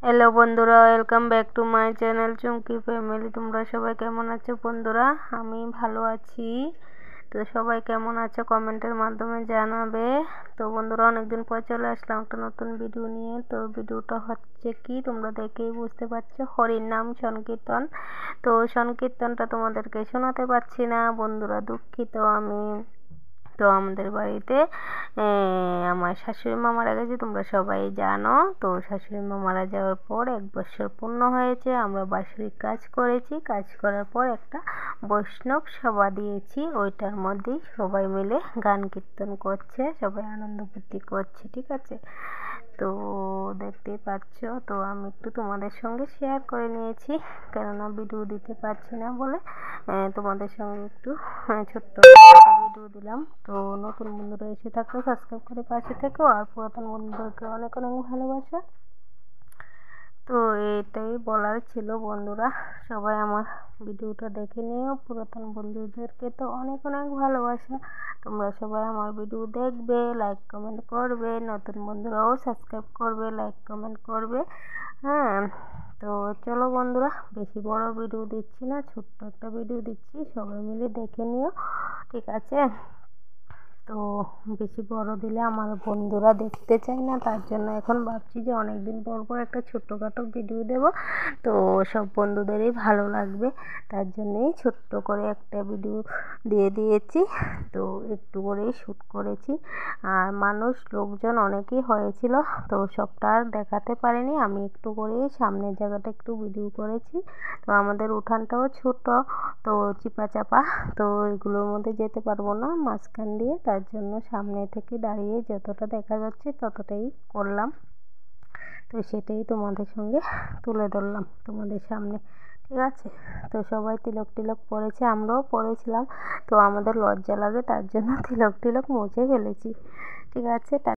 Hello বন্ধুরা, welcome back to my channel Chumki family. তোমরা সবাই কেমন আছো বন্ধুরা? আমি ভালো আছি। তো সবাই কেমন আছো কমেন্টের মাধ্যমে জানাবে। তো বন্ধুরা, অনেকদিন পর চলে আসলাম একটা নতুন ভিডিও নিয়ে। তো ভিডিওটা হচ্ছে কি, তোমরা দেখেই বুঝতে পারছো, হরির নাম সংকীর্তন। তো সংকীর্তনটা তোমাদেরকে শোনাতে পারছি না বন্ধুরা, দুঃখিত আমি। তো আমাদের বাড়িতে আমার শাশুড়ি মা মারা গেছে, তোমরা সবাই জানো। তো শাশুড়ি মা মারা যাওয়ার পর 1 বছর পূর্ণ হয়েছে। আমরা বাৎসরিক কাজ করেছি, কাজ করার পর একটা বৈষ্ণব সভা দিয়েছি। ওইটার মধ্যেই সবাই মিলে গান কীর্তন করছে, সবাই আনন্দ ফুর্তি করছে, ঠিক আছে। তো দেখতেই পাচ্ছ। তো আমি একটু তোমাদের সঙ্গে শেয়ার করে নিয়েছি, কেননা ভিডিও দিতে পারছি না বলে তোমাদের সঙ্গে একটু ছোট্ট ভিডিও দিলাম। তো নতুন বন্ধুরা এসে থাকলে সাবস্ক্রাইব করে পাশে থেকো, আর পুরাতন বন্ধুদেরকে অনেক অনেক ভালোবাসা। তো এটাই বলার ছিল বন্ধুরা, সবাই আমার ভিডিওটা দেখে নিও। পুরাতন বন্ধুদেরকে তো অনেক অনেক ভালোবাসা। তোমরা সবাই আমার ভিডিও দেখবে, লাইক কমেন্ট করবে, নতুন বন্ধুরাও সাবস্ক্রাইব করবে, লাইক কমেন্ট করবে। হ্যাঁ, তো চলো বন্ধুরা, বেশি বড় ভিডিও দিচ্ছি না, ছোট্ট একটা ভিডিও দিচ্ছি, সবাই মিলে দেখে নিও, ঠিক আছে। তো বেশি বড় দিলে আমার বন্ধুরা দেখতে চায় না, তার জন্য এখন ভাবছি যে অনেক দিন পর পর একটা ছোট্টখাটো ভিডিও দেব। তো সব বন্ধুদেরই ভালো লাগবে, তার জন্যেই ছোট্ট করে একটা ভিডিও দিয়ে দিয়েছি। তো একটু করেই শ্যুট করেছি, আর লোকজন অনেকই হয়েছিল, তো সবটা আর দেখাতে পারিনি। আমি একটু করেই সামনের জায়গাটা একটু ভিডিও করেছি। তো আমাদের উঠানটাও ছোট, তো চিপা চাপা, তো এগুলোর মধ্যে যেতে পারবো না মাঝখান দিয়ে, তার জন্য সামনে থেকে দাঁড়িয়ে যতটা দেখা যাচ্ছে ততটাই করলাম। তো সেটাই তোমাদের সঙ্গে তুলে ধরলাম তোমাদের সামনে, ঠিক আছে। তো সবাই তিলক টিলক পরেছে, আমরাও পরেছিলাম। তো আমাদের লজ্জা লাগে, তার জন্য তিলক টিলক মুছে ফেলেছি, ঠিক আছে।